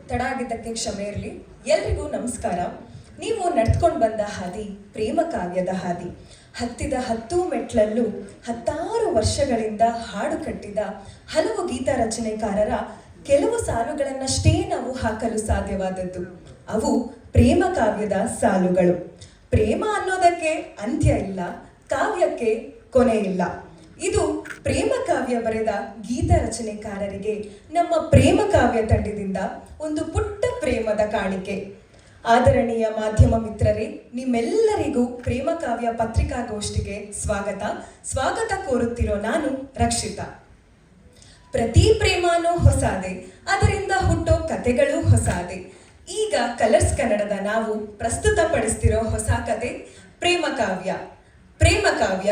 ತಡ ಆಗಿದ್ದಕ್ಕೆ ಕ್ಷಮೆ ಇರಲಿ. ಎಲ್ರಿಗೂ ನಮಸ್ಕಾರ. ನೀವು ನಡ್ಕೊಂಡು ಬಂದ ಹಾದಿ ಪ್ರೇಮ ಕಾವ್ಯದ ಹಾದಿ. ಹತ್ತಿದ 10 ಮೆಟ್ಲಲ್ಲೂ 16 ವರ್ಷಗಳಿಂದ ಹಾಡು ಕಟ್ಟಿದ ಹಲವು ಗೀತ ರಚನೆಕಾರರ ಕೆಲವು ಸಾಲುಗಳನ್ನಷ್ಟೇ ನಾವು ಹಾಕಲು ಸಾಧ್ಯವಾದದ್ದು. ಅವು ಪ್ರೇಮ ಕಾವ್ಯದ ಸಾಲುಗಳು. ಪ್ರೇಮ ಅನ್ನೋದಕ್ಕೆ ಅಂತ್ಯ ಇಲ್ಲ, ಕಾವ್ಯಕ್ಕೆ ಕೊನೆ ಇಲ್ಲ. ಇದು ಪ್ರೇಮ ಕಾವ್ಯ ಬರೆದ ಗೀತ ರಚನೆಕಾರರಿಗೆ ನಮ್ಮ ಪ್ರೇಮ ಕಾವ್ಯ ತಂಡದಿಂದ ಒಂದು ಪುಟ್ಟ ಪ್ರೇಮದ ಕಾಣಿಕೆ. ಆದರಣೀಯ ಮಾಧ್ಯಮ ಮಿತ್ರರೇ, ನಿಮ್ಮೆಲ್ಲರಿಗೂ ಪ್ರೇಮ ಕಾವ್ಯ ಪತ್ರಿಕಾಗೋಷ್ಠಿಗೆ ಸ್ವಾಗತ ಕೋರುತ್ತಿರೋ ನಾನು ರಕ್ಷಿತಾ. ಪ್ರತಿ ಪ್ರೇಮನೂ ಹೊಸಾದೆ, ಅದರಿಂದ ಹುಟ್ಟೋ ಕತೆಗಳು ಹೊಸಾದೆ. ಈಗ ಕಲರ್ಸ್ ಕನ್ನಡದ ನಾವು ಪ್ರಸ್ತುತಪಡಿಸ್ತಿರೋ ಹೊಸ ಕತೆ ಪ್ರೇಮ ಕಾವ್ಯ.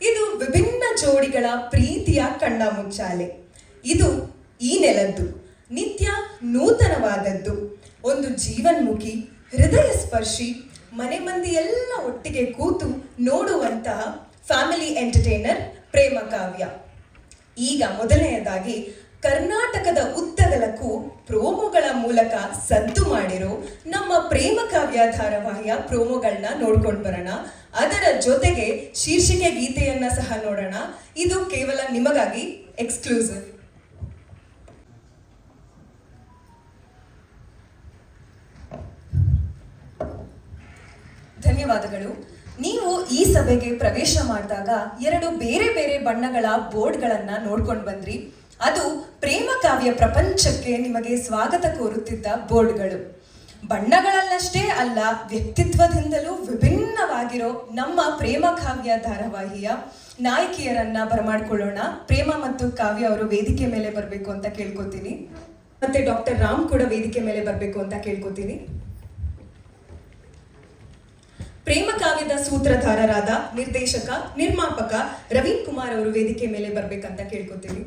ಇದು ವಿಭಿನ್ನ ಜೋಡಿಗಳ ಪ್ರೀತಿಯ ಕಣ್ಣ ಮುಚ್ಚಾಲೆ. ಇದು ಈ ನೆಲದ್ದು, ನಿತ್ಯ ನೂತನವಾದದ್ದು, ಒಂದು ಜೀವನ್ಮುಖಿ, ಹೃದಯ ಸ್ಪರ್ಶಿ, ಮನೆ ಮಂದಿ ಎಲ್ಲ ಒಟ್ಟಿಗೆ ಕೂತು ನೋಡುವಂತಹ ಫ್ಯಾಮಿಲಿ ಎಂಟರ್ಟೈನರ್ ಪ್ರೇಮ ಕಾವ್ಯ. ಈಗ ಮೊದಲನೆಯದಾಗಿ ಕರ್ನಾಟಕದ ಉದ್ದಗಲಕ್ಕೂ ಪ್ರೋಮೋಗಳ ಮೂಲಕ ಸದ್ದು ಮಾಡಿರೋ ನಮ್ಮ ಪ್ರೇಮ ಕಾವ್ಯ ಧಾರಾವಾಹಿಯ ಪ್ರೋಮೋಗಳನ್ನ ನೋಡ್ಕೊಂಡು ಬರೋಣ. ಅದರ ಜೊತೆಗೆ ಶೀರ್ಷಿಕೆ ಗೀತೆಯನ್ನ ಸಹ ನೋಡೋಣ. ಇದು ಕೇವಲ ನಿಮಗಾಗಿ ಎಕ್ಸ್ಕ್ಲೂಸಿವ್. ಧನ್ಯವಾದಗಳು. ನೀವು ಈ ಸಭೆಗೆ ಪ್ರವೇಶ ಮಾಡಿದಾಗ 2 ಬೇರೆ ಬೇರೆ ಬಣ್ಣಗಳ ಬೋರ್ಡ್ಗಳನ್ನ ನೋಡ್ಕೊಂಡು ಬಂದ್ರಿ. ಅದು ಪ್ರೇಮ ಕಾವ್ಯ ಪ್ರಪಂಚಕ್ಕೆ ನಿಮಗೆ ಸ್ವಾಗತ ಕೋರುತ್ತಿದ್ದ ಬೋರ್ಡ್ಗಳು. ಬಣ್ಣಗಳನ್ನಷ್ಟೇ ಅಲ್ಲ, ವ್ಯಕ್ತಿತ್ವದಿಂದಲೂ ವಿಭಿನ್ನವಾಗಿರೋ ನಮ್ಮ ಪ್ರೇಮ ಕಾವ್ಯ ಧಾರಾವಾಹಿಯ ನಾಯಕಿಯರನ್ನ ಬರಮಾಡ್ಕೊಳ್ಳೋಣ. ಪ್ರೇಮ ಮತ್ತು ಕಾವ್ಯ ಅವರು ವೇದಿಕೆ ಮೇಲೆ ಬರಬೇಕು ಅಂತ ಕೇಳ್ಕೊತೀನಿ. ಮತ್ತೆ ಡಾಕ್ಟರ್ ರಾಮ್ ಕೂಡ ವೇದಿಕೆ ಮೇಲೆ ಬರಬೇಕು ಅಂತ ಕೇಳ್ಕೊತೀನಿ. ಪ್ರೇಮ ಕಾವ್ಯದ ಸೂತ್ರಧಾರರಾದ ನಿರ್ದೇಶಕ, ನಿರ್ಮಾಪಕ ರವೀನ್ ಕುಮಾರ್ ಅವರು ವೇದಿಕೆ ಮೇಲೆ ಬರ್ಬೇಕಂತ ಕೇಳ್ಕೊತೀವಿ.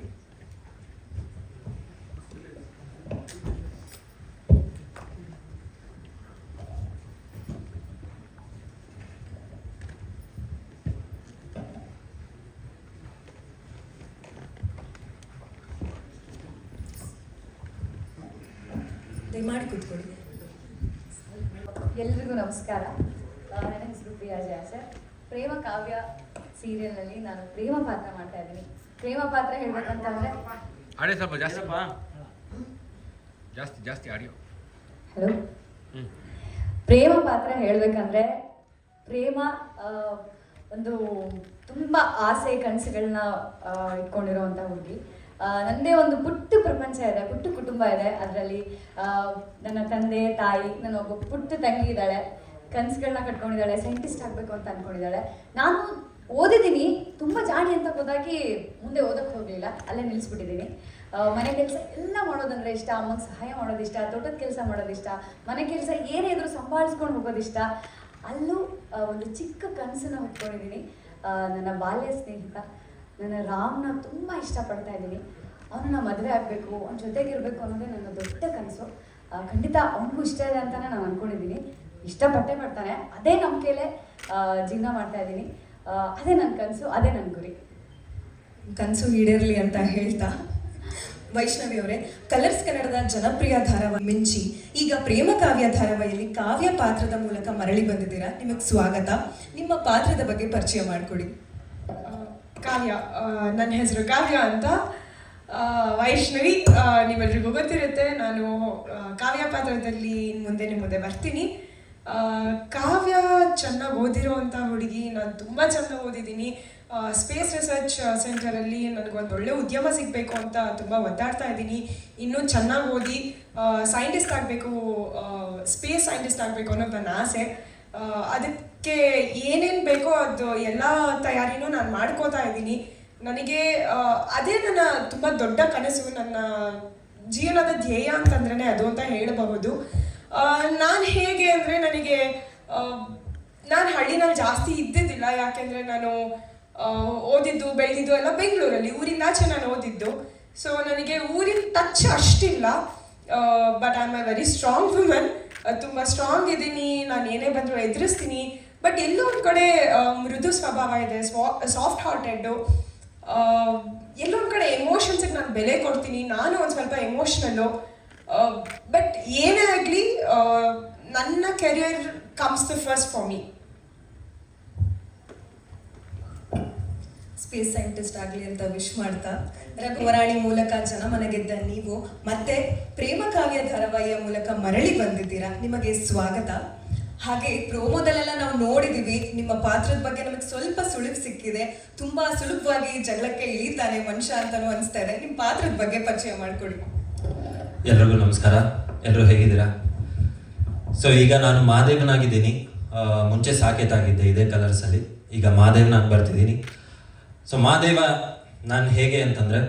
ದಯಮಾಡಿ ಕೂತ್ಕೊಳ್ಳಿ. ಎಲ್ರಿಗೂ ನಮಸ್ಕಾರ. ನನ್ನ ಹೆಸರು ಪ್ರಿಯಾ ಜಯ ಸರ್. ಪ್ರೇಮ ಕಾವ್ಯ ಸೀರಿಯಲ್ನಲ್ಲಿ ನಾನು ಪ್ರೇಮ ಪಾತ್ರ ಮಾಡ್ತಾ ಇದ್ದೀನಿ. ಪ್ರೇಮ ಪಾತ್ರ ಹೇಳ್ಬೇಕಂತಂದ್ರೆ ಆಡಿಯೋ ಸ್ವಲ್ಪ ಜಾಸ್ತಿ ಆಡಿಯೋ. ಹಲೋ. ಪ್ರೇಮ ಪಾತ್ರ ಹೇಳ್ಬೇಕಂದ್ರೆ ಪ್ರೇಮ ಒಂದು ತುಂಬ ಆಸೆ ಕನಸುಗಳನ್ನ ಇಟ್ಕೊಂಡಿರೋವಂಥ ಹುಡುಗಿ. ನನ್ನದೇ ಒಂದು ಪುಟ್ಟ ಪ್ರಪಂಚ ಇದೆ, ಪುಟ್ಟ ಕುಟುಂಬ ಇದೆ. ಅದರಲ್ಲಿ ನನ್ನ ತಂದೆ ತಾಯಿ, ನನ್ನ ಒಬ್ಬ ಪುಟ್ಟ ತಂಗಿ ಇದ್ದಾಳೆ, ಕನಸುಗಳನ್ನ ಕಟ್ಕೊಂಡಿದ್ದಾಳೆ, ಸೈಂಟಿಸ್ಟ್ ಆಗಬೇಕು ಅಂತ ಅಂದ್ಕೊಂಡಿದ್ದಾಳೆ. ನಾನು ಓದಿದ್ದೀನಿ, ತುಂಬ ಜಾಣಿ ಅಂತ ಹೋದಾಗಿ ಮುಂದೆ ಓದೋಕ್ಕೆ ಹೋಗಲಿಲ್ಲ, ಅಲ್ಲೇ ನಿಲ್ಲಿಸ್ಬಿಟ್ಟಿದ್ದೀನಿ. ಮನೆ ಕೆಲಸ ಎಲ್ಲ ಮಾಡೋದಂದ್ರೆ ಇಷ್ಟ, ಅಮ್ಮಗೆ ಸಹಾಯ ಮಾಡೋದಿಷ್ಟ, ತೋಟದ ಕೆಲಸ ಮಾಡೋದಿಷ್ಟ, ಮನೆ ಕೆಲಸ ಏನೇ ಇದ್ರೂ ಸಂಭಾಳಿಸ್ಕೊಂಡು ಹೋಗೋದಿಷ್ಟ. ಅಲ್ಲೂ ಒಂದು ಚಿಕ್ಕ ಕನಸನ್ನ ಹೊತ್ಕೊಂಡಿದ್ದೀನಿ. ನನ್ನ ಬಾಲ್ಯ ಸ್ನೇಹಿತ ನನ್ನ ರಾಮ್ನ ತುಂಬ ಇಷ್ಟಪಡ್ತಾ ಇದ್ದೀನಿ. ಅವನನ್ನ ಮದುವೆ ಆಗಬೇಕು, ಅವನ ಜೊತೆಗಿರಬೇಕು ಅನ್ನೋದೇ ನನ್ನ ದೊಡ್ಡ ಕನಸು. ಖಂಡಿತ ಅವನಿಗೂ ಇಷ್ಟ ಇದೆ ಅಂತಲೇ ನಾನು ಅಂದ್ಕೊಂಡಿದ್ದೀನಿ. ಇಷ್ಟಪಟ್ಟೆ ಪಡ್ತಾನೆ, ಅದೇ ನಂಬಿಕೆಯಲ್ಲೇ ಜೀವನ ಮಾಡ್ತಾ ಇದ್ದೀನಿ. ಅದೇ ನನ್ನ ಕನಸು, ಅದೇ ನನ್ನ ಗುರಿ. ಕನಸು ಈಡೇರಲಿ ಅಂತ ಹೇಳ್ತಾ, ವೈಷ್ಣವಿ ಅವರೇ, ಕಲರ್ಸ್ ಕನ್ನಡದ ಜನಪ್ರಿಯ ಧಾರಾವಾಹಿ ಮಿಂಚಿ ಈಗ ಪ್ರೇಮ ಕಾವ್ಯ ಧಾರಾವಾಹಿಯಲ್ಲಿ ಕಾವ್ಯ ಪಾತ್ರದ ಮೂಲಕ ಮರಳಿ ಬಂದಿದ್ದೀರಾ. ನಿಮಗೆ ಸ್ವಾಗತ. ನಿಮ್ಮ ಪಾತ್ರದ ಬಗ್ಗೆ ಪರಿಚಯ ಮಾಡಿಕೊಡಿ. ಕಾವ್ಯ, ನನ್ನ ಹೆಸರು ಕಾವ್ಯ ಅಂತ. ವೈಷ್ಣವಿ, ನೀವೆಲ್ರಿಗೂ ಗೊತ್ತಿರುತ್ತೆ. ನಾನು ಕಾವ್ಯ ಪಾತ್ರದಲ್ಲಿ ಮುಂದೆ ನಿಮ್ಮ ಮುಂದೆ ಬರ್ತೀನಿ. ಕಾವ್ಯ ಚೆನ್ನಾಗಿ ಓದಿರೋ ಹುಡುಗಿ. ನಾನು ತುಂಬ ಚೆನ್ನಾಗಿ ಓದಿದ್ದೀನಿ. ಸ್ಪೇಸ್ ರಿಸರ್ಚ್ ಸೆಂಟರಲ್ಲಿ ನನಗೊಂದು ಒಳ್ಳೆ ಉದ್ಯಮ ಸಿಗಬೇಕು ಅಂತ ತುಂಬ ಒದ್ದಾಡ್ತಾ ಇದ್ದೀನಿ. ಇನ್ನೂ ಚೆನ್ನಾಗಿ ಓದಿ ಸೈಂಟಿಸ್ಟ್ ಆಗಬೇಕು, ಸ್ಪೇಸ್ ಸೈಂಟಿಸ್ಟ್ ಆಗಬೇಕು ಅನ್ನೋದು ನನ್ನ ಆಸೆ. ಅದಕ್ಕೆ ಏನೇನು ಬೇಕೋ ಅದು ಎಲ್ಲ ತಯಾರಿನೂ ನಾನು ಮಾಡ್ಕೋತಾ ಇದ್ದೀನಿ. ನನಗೆ ಅದೇ ನನ್ನ ತುಂಬ ದೊಡ್ಡ ಕನಸು, ನನ್ನ ಜೀವನದ ಧ್ಯೇಯ ಅಂತಂದ್ರೆ ಅದು ಅಂತ ಹೇಳಬಹುದು. ನಾನು ಹೇಗೆ ಅಂದರೆ, ನಾನು ಹಳ್ಳಿನಲ್ಲಿ ಜಾಸ್ತಿ ಇದ್ದಿದ್ದಿಲ್ಲ. ಯಾಕೆಂದರೆ ನಾನು ಓದಿದ್ದು ಬೆಳೆದಿದ್ದು ಎಲ್ಲ ಬೆಂಗಳೂರಲ್ಲಿ, ಊರಿಂದಾಚೆ ನಾನು ಓದಿದ್ದು. ಸೊ ನನಗೆ ಊರಿನ ಟಚ್ ಅಷ್ಟಿಲ್ಲ. But I am a very strong woman. ತುಂಬ ಸ್ಟ್ರಾಂಗ್ ಇದ್ದೀನಿ, ನಾನು ಏನೇ ಬಂದರೂ ಎದುರಿಸ್ತೀನಿ. ಬಟ್ ಎಲ್ಲೋ ಒಂದು ಕಡೆ ಮೃದು ಸ್ವಭಾವ ಇದೆ, ಸಾಫ್ಟ್ ಹಾರ್ಟೆಡ್ಡು. ಎಲ್ಲೊಂದು ಕಡೆ ಎಮೋಷನ್ಸಿಗೆ ನಾನು ಬೆಲೆ ಕೊಡ್ತೀನಿ. ನಾನು ಒಂದು ಸ್ವಲ್ಪ ಎಮೋಷ್ನಲ್ಲು. ಬಟ್ ಏನೇ ಆಗಲಿ ನನ್ನ career comes the first for me. Space scientist ಆಗಲಿ ಅಂತ ವಿಶ್ ಮಾಡ್ತಾ, ರಘುವರಾಣಿ ಮೂಲಕ ಜನಮನ ಗೆದ್ದ ನೀವು ಮತ್ತೆ ಪ್ರೇಮ ಕಾವ್ಯ ಧಾರಾವಾಹಿಯ ಮೂಲಕ ಮರಳಿ ಬಂದಿದ್ದೀರಾ, ನಿಮಗೆ ಸ್ವಾಗತ. ಹಾಗೆ ಪ್ರೋಮೋದಲ್ಲೆಲ್ಲ ನಾವು ನೋಡಿದೀವಿ, ನಿಮ್ಮ ಪಾತ್ರದ ಬಗ್ಗೆ ನಮಗೆ ಸ್ವಲ್ಪ ಸುಳಿವು ಸಿಕ್ಕಿದೆ. ತುಂಬಾ ಸುಲಭವಾಗಿ ಜಗಳಕ್ಕೆ ಇಳಿತಾನೆ ಮನುಷ್ಯ ಅಂತಾನು ಅನಿಸ್ತಾ ಇದೆ. ನಿಮ್ಮ ಪಾತ್ರದ ಬಗ್ಗೆ ಪರಿಚಯ ಮಾಡಿಕೊಡಿ. ಎಲ್ರಿಗೂ ನಮಸ್ಕಾರ. ಎಲ್ಲರೂ ಹೇಗಿದ್ದೀರಾ? ಸೊ ಈಗ ನಾನು ಮಹಾದೇವನಾಗಿದ್ದೀನಿ. ಮುಂಚೆ ಸಾಕೇತ್ ಆಗಿದ್ದೆ ಇದೇ ಕಲರ್ಸಲ್ಲಿ. ಈಗ ಮಹಾದೇವನಾಗಿ ಬರ್ತಿದ್ದೀನಿ. ಸೊ ಮಹಾದೇವ ನಾನು ಹೇಗೆ ಅಂತಂದರೆ,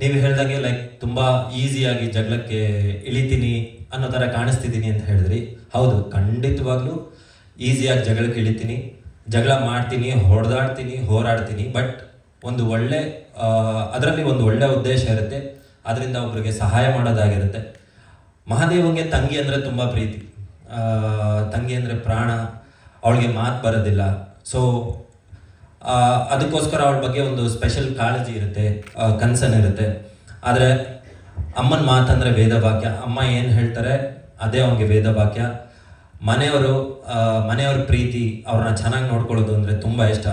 ನೀವು ಹೇಳ್ದಂಗೆ ಲೈಕ್ ತುಂಬ ಈಸಿಯಾಗಿ ಜಗಳಕ್ಕೆ ಇಳಿತೀನಿ ಅನ್ನೋ ಥರ ಕಾಣಿಸ್ತಿದ್ದೀನಿ ಅಂತ ಹೇಳಿದ್ರಿ. ಹೌದು, ಖಂಡಿತವಾಗ್ಲೂ ಈಸಿಯಾಗಿ ಜಗಳಕ್ಕೆ ಇಳಿತೀನಿ, ಜಗಳ ಮಾಡ್ತೀನಿ, ಹೊಡೆದಾಡ್ತೀನಿ, ಹೋರಾಡ್ತೀನಿ. ಬಟ್ ಅದರಲ್ಲಿ ಒಂದು ಒಳ್ಳೆ ಉದ್ದೇಶ ಇರುತ್ತೆ. ಅದರಿಂದ ಒಬ್ರಿಗೆ ಸಹಾಯ ಮಾಡೋದಾಗಿರುತ್ತೆ. ಮಹಾದೇವಂಗೆ ತಂಗಿ ಅಂದರೆ ತುಂಬ ಪ್ರೀತಿ, ತಂಗಿ ಅಂದರೆ ಪ್ರಾಣ. ಅವಳಿಗೆ ಮಾತು ಬರೋದಿಲ್ಲ. ಸೊ ಅದಕ್ಕೋಸ್ಕರ ಅವಳ ಬಗ್ಗೆ ಒಂದು ಸ್ಪೆಷಲ್ ಕಾಳಜಿ ಇರುತ್ತೆ, ಕನ್ಸರ್ನ್ ಇರುತ್ತೆ. ಆದರೆ ಅಮ್ಮನ ಮಾತಂದರೆ ವೇದವಾಕ್ಯ. ಅಮ್ಮ ಏನು ಹೇಳ್ತಾರೆ ಅದೇ ಅವನಿಗೆ ವೇದವಾಕ್ಯ. ಮನೆಯವ್ರ ಪ್ರೀತಿ, ಅವ್ರನ್ನ ಚೆನ್ನಾಗಿ ನೋಡ್ಕೊಳ್ಳೋದು ಅಂದರೆ ತುಂಬ ಇಷ್ಟ.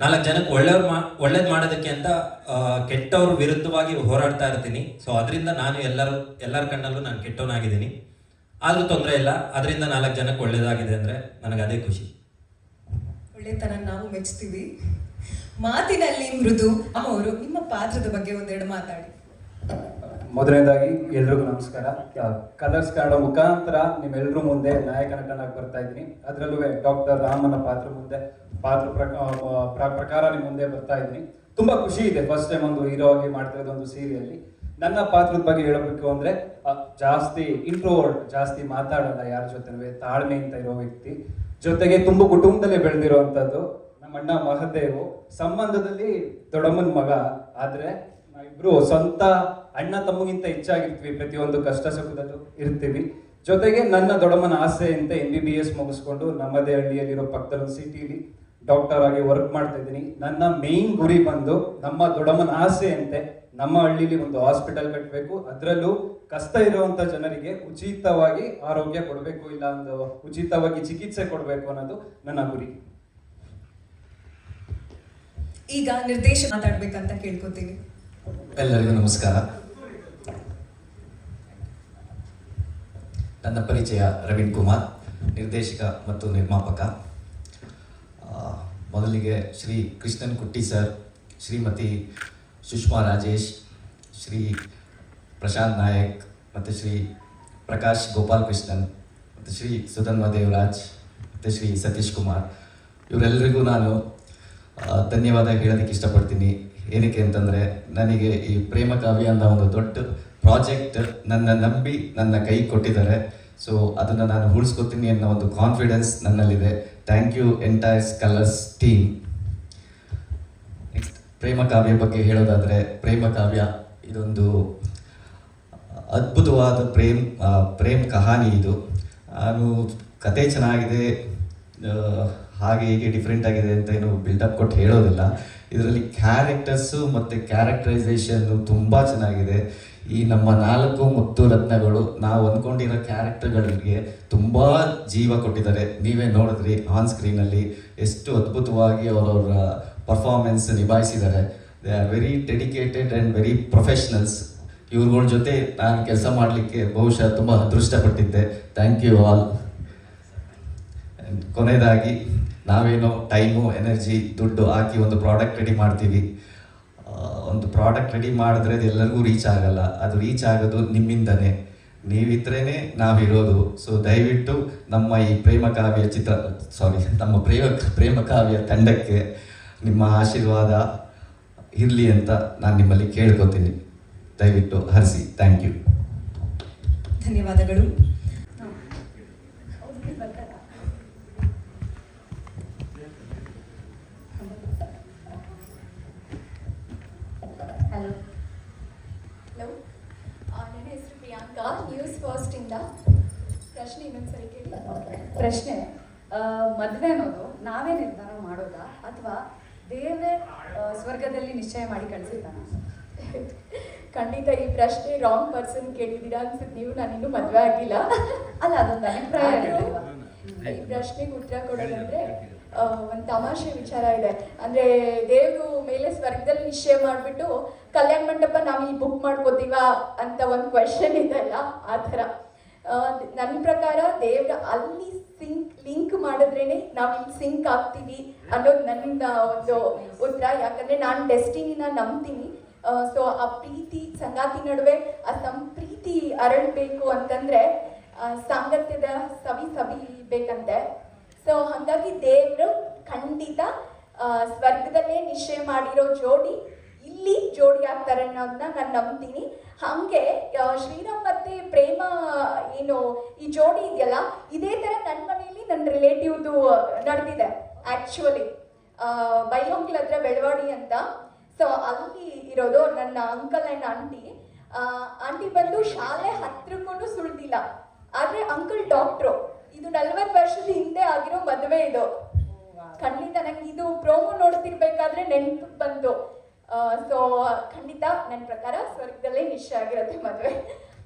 4 ಜನಕ್ಕೆ ಒಳ್ಳೇದು ಮಾಡೋದಕ್ಕೆ ಅಂತ ಕೆಟ್ಟವ್ರ ವಿರುದ್ಧವಾಗಿ ಹೋರಾಡ್ತಾ ಇರ್ತೀನಿ. ಸೊ ಅದರಿಂದ ನಾನು ಎಲ್ಲರ ಕಣ್ಣಲ್ಲೂ ನಾನು ಕೆಟ್ಟವನಾಗಿದ್ದೀನಿ. ಆದರೂ ತೊಂದರೆ ಇಲ್ಲ. ಅದರಿಂದ 4 ಜನಕ್ಕೆ ಒಳ್ಳೇದಾಗಿದೆ ಅಂದರೆ ನನಗೆ ಅದೇ ಖುಷಿ. ಒಳ್ಳೆತನ ನಾವು ಮೆಚ್ತೀವಿ. ಮಾತಿನಲ್ಲಿ ಮೃದು ಅವರು ನಿಮ್ಮ ಪಾತ್ರದ ಬಗ್ಗೆ ಒಂದೆರಡು ಮಾತಾಡಿ. ಮೊದಲನೇದಾಗಿ ಎಲ್ರಿಗೂ ನಮಸ್ಕಾರ. ಕಲರ್ಸ್ ಕನ್ನಡ ಮುಖಾಂತರ ನಿಮ್ಮೆಲ್ಲರೂ ಮುಂದೆ ನಾಯಕ ನಟನಾಗಿ ಬರ್ತಾ ಇದ್ದೀನಿ. ಅದರಲ್ಲೂ ಡಾಕ್ಟರ್ ರಾಮನ ಪ್ರಕಾರ ನಿಮ್ಮ ಮುಂದೆ ಬರ್ತಾ ಇದ್ದೀನಿ. ತುಂಬಾ ಖುಷಿ ಇದೆ. ಫಸ್ಟ್ ಟೈಮ್ ಒಂದು ಹೀರೋ ಆಗಿ ಮಾಡ್ತಿರೋದು ಒಂದು ಸೀರಿಯಲ್ಲಿ. ನನ್ನ ಪಾತ್ರದ ಬಗ್ಗೆ ಹೇಳಬೇಕು ಅಂದ್ರೆ, ಜಾಸ್ತಿ ಇಂಟ್ರೋವರ್ಟ್, ಜಾಸ್ತಿ ಮಾತಾಡಲ್ಲ ಯಾರ ಜೊತೆ, ತಾಳ್ಮೆ ಅಂತ ಇರೋ ವ್ಯಕ್ತಿ. ಜೊತೆಗೆ ತುಂಬ ಕುಟುಂಬದಲ್ಲೇ ಬೆಳೆದಿರುವಂಥದ್ದು. ನಮ್ಮ ಅಣ್ಣ ಮಹದೇವ್ ಸಂಬಂಧದಲ್ಲಿ ದೊಡ್ಡಮ್ಮನ ಮಗ. ಆದ್ರೆ ನಾವಿಬ್ರು ಸ್ವಂತ ಅಣ್ಣ ತಮ್ಮಗಿಂತ ಹೆಚ್ಚಾಗಿರ್ತೀವಿ. ಪ್ರತಿಯೊಂದು ಕಷ್ಟ ಸುಖದಲ್ಲೂ ಇರ್ತೀವಿ. ಜೊತೆಗೆ ನನ್ನ ದೊಡ್ಡಮ್ಮನ ಆಸೆ ಅಂತ MBBS ಮುಗಿಸ್ಕೊಂಡು ನಮ್ಮದೇ ಹಳ್ಳಿಯಲ್ಲಿರೋ ಪಕ್ಕದ ಸಿಟಿಲಿ ಡಾಕ್ಟರ್ ಆಗಿ ವರ್ಕ್ ಮಾಡ್ತಾ ಇದ್ದೀನಿ. ನನ್ನ ಮೇನ್ ಗುರಿ ಬಂದು ನಮ್ಮ ದೊಡ್ಡಮ್ಮನ ಆಸೆ ಅಂತೆ ನಮ್ಮ ಹಳ್ಳಿಲಿ ಒಂದು ಹಾಸ್ಪಿಟಲ್ ಕಟ್ಟಬೇಕು. ಅದರಲ್ಲೂ ಕಷ್ಟ ಇರುವಂತ ಜನರಿಗೆ ಉಚಿತವಾಗಿ ಆರೋಗ್ಯ ಕೊಡಬೇಕು, ಇಲ್ಲ ಒಂದು ಉಚಿತವಾಗಿ ಚಿಕಿತ್ಸೆ ಕೊಡಬೇಕು ಅನ್ನೋದು ನನ್ನ ಗುರಿ. ಈಗ ನಿರ್ದೇಶಕ ಮಾತಾಡ್ಬೇಕಂತ ಕೇಳ್ಕೊತೀವಿ. ಎಲ್ಲರಿಗೂ ನಮಸ್ಕಾರ. ನನ್ನ ಪರಿಚಯ ರವೀಣ್ ಕುಮಾರ್, ನಿರ್ದೇಶಕ ಮತ್ತು ನಿರ್ಮಾಪಕ. ಮೊದಲಿಗೆ ಶ್ರೀ ಕೃಷ್ಣನ್ ಕುಟ್ಟಿ ಸರ್, ಶ್ರೀಮತಿ ಸುಷ್ಮಾ ರಾಜೇಶ್, ಶ್ರೀ ಪ್ರಶಾಂತ್ ನಾಯಕ್ ಮತ್ತು ಶ್ರೀ ಪ್ರಕಾಶ್ ಗೋಪಾಲ್ ಕೃಷ್ಣನ್ ಮತ್ತು ಶ್ರೀ ಸುಧನ್ವ ದೇವರಾಜ್ ಮತ್ತು ಶ್ರೀ ಸತೀಶ್ ಕುಮಾರ್, ಇವರೆಲ್ಲರಿಗೂ ನಾನು ಧನ್ಯವಾದ ಹೇಳೋದಕ್ಕೆ ಇಷ್ಟಪಡ್ತೀನಿ. ಏನಕ್ಕೆ ಅಂತಂದರೆ, ನನಗೆ ಈ ಪ್ರೇಮ ಕಾವ್ಯ ಅನ್ನೋ ಒಂದು ದೊಡ್ಡ ಪ್ರಾಜೆಕ್ಟ್ ನನ್ನ ನಂಬಿ ನನ್ನ ಕೈ ಕೊಟ್ಟಿದ್ದಾರೆ. ಸೊ ಅದನ್ನು ನಾನು ಉಳಿಸ್ಕೊತೀನಿ ಅನ್ನೋ ಒಂದು ಕಾನ್ಫಿಡೆನ್ಸ್ ನನ್ನಲ್ಲಿದೆ. Thank you entire Colors team. Next Prema Kavya ಬಗ್ಗೆ ಹೇಳೋದಾದರೆ, ಪ್ರೇಮ ಕಾವ್ಯ ಇದೊಂದು ಅದ್ಭುತವಾದ ಪ್ರೇಮ್ ಕಹಾನಿ. ಇದು ನಾನು ಕತೆ ಚೆನ್ನಾಗಿದೆ, ಹಾಗೆ ಹೀಗೆ ಡಿಫ್ರೆಂಟ್ ಆಗಿದೆ ಅಂತ ಏನು ಬಿಲ್ಡಪ್ ಕೊಟ್ಟು ಹೇಳೋದಿಲ್ಲ. ಇದರಲ್ಲಿ ಕ್ಯಾರೆಕ್ಟರ್ಸು ಮತ್ತು ಕ್ಯಾರೆಕ್ಟರೈಸೇಷನ್ನು ತುಂಬ ಚೆನ್ನಾಗಿದೆ. ಈ ನಮ್ಮ 4 ಮುತ್ತು ರತ್ನಗಳು ನಾವು ಅಂದ್ಕೊಂಡಿರೋ ಕ್ಯಾರೆಕ್ಟರ್ಗಳಿಗೆ ತುಂಬ ಜೀವ ಕೊಟ್ಟಿದ್ದಾರೆ. ನೀವೇ ನೋಡಿದ್ರಿ ಆನ್ ಸ್ಕ್ರೀನಲ್ಲಿ ಎಷ್ಟು ಅದ್ಭುತವಾಗಿ ಅವರವರ ಪರ್ಫಾರ್ಮೆನ್ಸ್ ನಿಭಾಯಿಸಿದ್ದಾರೆ. They are very dedicated and very professionals. ಇವ್ರುಗಳ ಜೊತೆ ನಾನು ಕೆಲಸ ಮಾಡಲಿಕ್ಕೆ ಬಹುಶಃ ತುಂಬ ಅದೃಷ್ಟಪಟ್ಟಿದ್ದೆ. Thank you all. ಕೊನೆಯದಾಗಿ, ನಾವೇನೋ ಟೈಮು, ಎನರ್ಜಿ, ದುಡ್ಡು ಹಾಕಿ ಒಂದು ಪ್ರಾಡಕ್ಟ್ ರೆಡಿ ಮಾಡ್ತೀವಿ. ಒಂದು ಪ್ರಾಡಕ್ಟ್ ರೆಡಿ ಮಾಡಿದ್ರೆ ಅದು ಎಲ್ಲರಿಗೂ ರೀಚ್ ಆಗಲ್ಲ. ಅದು ರೀಚ್ ಆಗೋದು ನಿಮ್ಮಿಂದನೇ. ನೀವಿದ್ರೇ ನಾವಿರೋದು. ಸೊ ದಯವಿಟ್ಟು ನಮ್ಮ ಈ ನಮ್ಮ ಪ್ರೇಮ ಕಾವ್ಯ ತಂಡಕ್ಕೆ ನಿಮ್ಮ ಆಶೀರ್ವಾದ ಇರಲಿ ಅಂತ ನಾನು ನಿಮ್ಮಲ್ಲಿ ಕೇಳ್ಕೊತೀನಿ. ದಯವಿಟ್ಟು ಹರಿಸಿ. Thank you. ಧನ್ಯವಾದಗಳು. ಹಲೋ. ನನ್ನ ಹೆಸರು ಪ್ರಿಯಾಂಕಾ, ನ್ಯೂಸ್ ಫಸ್ಟ್ ಇಂದ. ಪ್ರಶ್ನೆ ಇನ್ನೊಂದ್ಸರಿ ಕೇಳಿ. ಪ್ರಶ್ನೆ, ಮದುವೆ ಅನ್ನೋದು ನಾವೇ ನಿರ್ಧಾರ ಮಾಡೋದಾ ಅಥವಾ ದೇವರೇ ಸ್ವರ್ಗದಲ್ಲಿ ನಿಶ್ಚಯ ಮಾಡಿ ಕಳಿಸಿದ್ದಾನ? ಖಂಡಿತ ಈ ಪ್ರಶ್ನೆ ರಾಂಗ್ ಪರ್ಸನ್ ಕೇಳಿದ್ದೀರಾ ಅನ್ಸುತ್ತೆ ನೀವು, ನಾನಿನ್ನೂ ಮದುವೆ ಆಗಿಲ್ಲ. ಅಲ್ಲ, ಅದೊಂದು ಅಭಿಪ್ರಾಯ ಹೇಳಿಲ್ವಾ? ಈ ಪ್ರಶ್ನೆಗೆ ಉತ್ತರ ಕೊಡೋದಂದ್ರೆ ಒಂದು ತಮಾಷೆ ವಿಚಾರ ಇದೆ. ಅಂದ್ರೆ ದೇವರು ಮೇಲೆ ಸ್ವರ್ಗದಲ್ಲಿ ನಿಶ್ಚಯ ಮಾಡಿಬಿಟ್ಟು ಕಲ್ಯಾಣ ಮಂಟಪ ನಾವು ಇಲ್ಲಿ ಬುಕ್ ಮಾಡ್ಕೋತೀವ ಅಂತ ಒಂದು ಕ್ವೆಶನ್ ಇದೆಲ್ಲ, ಆ ಥರ. ನನ್ನ ಪ್ರಕಾರ ದೇವ್ರ ಅಲ್ಲಿ ಲಿಂಕ್ ಮಾಡಿದ್ರೇನೆ ನಾವು ಇಲ್ಲಿ ಸಿಂಕ್ ಆಗ್ತೀವಿ ಅನ್ನೋದು ನನ್ನ ಒಂದು ಉತ್ತರ. ಯಾಕಂದ್ರೆ ನಾನು ಡೆಸ್ಟಿನಿನ ನಂಬ್ತೀನಿ. ಸೊ ಆ ಪ್ರೀತಿ ಸಂಗಾತಿ ನಡುವೆ ಆ ಪ್ರೀತಿ ಅರಳಬೇಕು ಅಂತಂದ್ರೆ ಸಾಂಗತ್ಯದ ಸವಿ ಬೇಕಂತೆ. ಸೊ ಹಾಗಾಗಿ ದೇವರು ಖಂಡಿತ ಸ್ವರ್ಗದಲ್ಲೇ ನಿಶ್ಚಯ ಮಾಡಿರೋ ಜೋಡಿ ಇಲ್ಲಿ ಜೋಡಿ ಆಗ್ತಾರೆ ಅನ್ನೋದನ್ನ ನಾನು ನಂಬ್ತೀನಿ. ಹಾಗೆ ಶ್ರೀರಾಮ್ ಮತ್ತೆ ಪ್ರೇಮ ಏನು ಈ ಜೋಡಿ ಇದೆಯಲ್ಲ, ಇದೇ ತರ ನನ್ನ ಮನೆಯಲ್ಲಿ ನನ್ನ ರಿಲೇಟಿವ್ದು ನಡೆದಿದೆ ಆಕ್ಚುಲಿ. ಬೈಲೊಂಗಿಲ್ ಹತ್ರ ಬೆಳವಾಡಿ ಅಂತ. ಸೊ ಅಲ್ಲಿ ಇರೋದು ನನ್ನ ಅಂಕಲ್ ಆ್ಯಂಡ್ ಆಂಟಿ ಬಂದು ಶಾಲೆ ಹತ್ರಕ್ಕೂ ಸುಳ್ದಿಲ್ಲ. ಆದ್ರೆ ಅಂಕಲ್ ಡಾಕ್ಟ್ರು. ಇದು 40 ವರ್ಷದ ಹಿಂದೆ ಆಗಿರೋ ಮದುವೆ ಇದು. ಖಂಡಿತ ನಂಗೆ ಇದು ಪ್ರೋಮೋ ನೋಡ್ತಿರ್ಬೇಕಾದ್ರೆ ನೆನಪು ಬಂತು. ಸೊ ಖಂಡಿತ ನನ್ನ ಪ್ರಕಾರ ಸ್ವರ್ಗದಲ್ಲೇ ನಿಶ್ಚಯ ಆಗಿರುತ್ತೆ ಮದುವೆ.